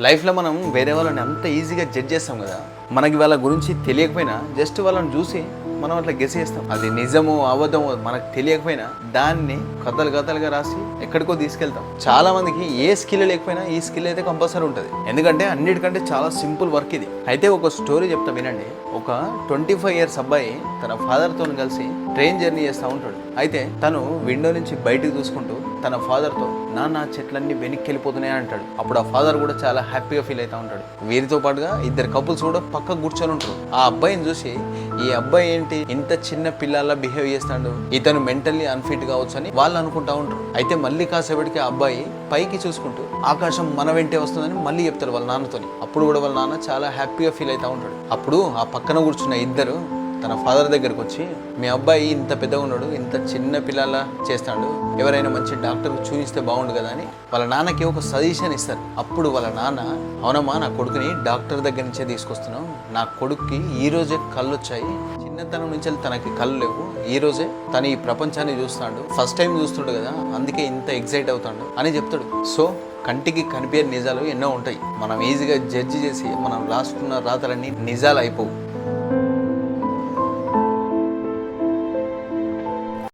లైఫ్లో మనం వేరే వాళ్ళని అంత ఈజీగా జడ్జ్ చేస్తాం కదా. మనకి వాళ్ళ గురించి తెలియకపోయినా జస్ట్ వాళ్ళని చూసి మనం అట్లా గెస్ చేస్తాం. అది నిజమో అబద్ధమో మనకు తెలియకపోయినా దాన్ని కథలుగా రాసి ఎక్కడికో తీసుకెళ్తాం. చాలా మందికి ఏ స్కిల్ లేకపోయినా ఈ స్కిల్ అయితే కంపల్సరీ ఉంటుంది. ఎందుకంటే అన్నిటికంటే చాలా సింపుల్ వర్క్ ఇది. అయితే ఒక స్టోరీ చెప్తా వినండి. ఒక 25 years అబ్బాయి తన ఫాదర్తో కలిసి ట్రైన్ జర్నీ చేస్తూ ఉంటాడు. అయితే తను విండో నుంచి బయటకు చూసుకుంటూ తన ఫాదర్తో నాన్న చెట్లన్నీ వెనక్కి వెళ్ళిపోతున్నాయి అంటాడు. అప్పుడు ఆ ఫాదర్ కూడా చాలా హ్యాపీగా ఫీల్ అవుతూ ఉంటాడు. వీరితో పాటుగా ఇద్దరు కపుల్స్ కూడా పక్కకు కూర్చొని ఉంటారు. ఆ అబ్బాయిని చూసి ఈ అబ్బాయి ఏంటి ఇంత చిన్న పిల్లల్లా బిహేవ్ చేస్తాడు, ఇతను మెంటల్లీ అన్ఫిట్ కావచ్చు అని వాళ్ళు అనుకుంటా ఉంటారు. అయితే మళ్ళీ కాసేపటికి ఆ అబ్బాయి పైకి చూసుకుంటూ ఆకాశం మన వెంటే వస్తుందని మళ్ళీ చెప్తాడు వాళ్ళ నాన్నతోని. అప్పుడు కూడా వాళ్ళ నాన్న చాలా హ్యాపీగా ఫీల్ అవుతూ ఉంటాడు. అప్పుడు ఆ పక్కన కూర్చున్న ఇద్దరు తన ఫాదర్ దగ్గరకు వచ్చి మీ అబ్బాయి ఇంత పెద్దగా ఉన్నాడు, ఇంత చిన్న పిల్లల చేస్తాడు, ఎవరైనా మంచి డాక్టర్ చూపిస్తే బాగుండు కదా అని వాళ్ళ నాన్నకి ఒక సజెషన్ ఇస్తారు. అప్పుడు వాళ్ళ నాన్న అవునమ్మా నా కొడుకుని డాక్టర్ దగ్గర నుంచే తీసుకొస్తున్నాం, నా కొడుక్కి ఈ రోజే కళ్ళు వచ్చాయి, చిన్నతనం నుంచి తనకి కళ్ళు లేవు, ఈ రోజే తను ఈ ప్రపంచాన్ని చూస్తాడు, ఫస్ట్ టైం చూస్తాడు కదా అందుకే ఇంత ఎగ్జైట్ అవుతాడు అని చెప్తాడు. సో కంటికి కనిపించే నిజాలు ఎన్నో ఉంటాయి. మనం ఈజీగా జడ్జి చేసి మనం రాసుకున్న రాతలన్నీ నిజాలు అయిపోవు.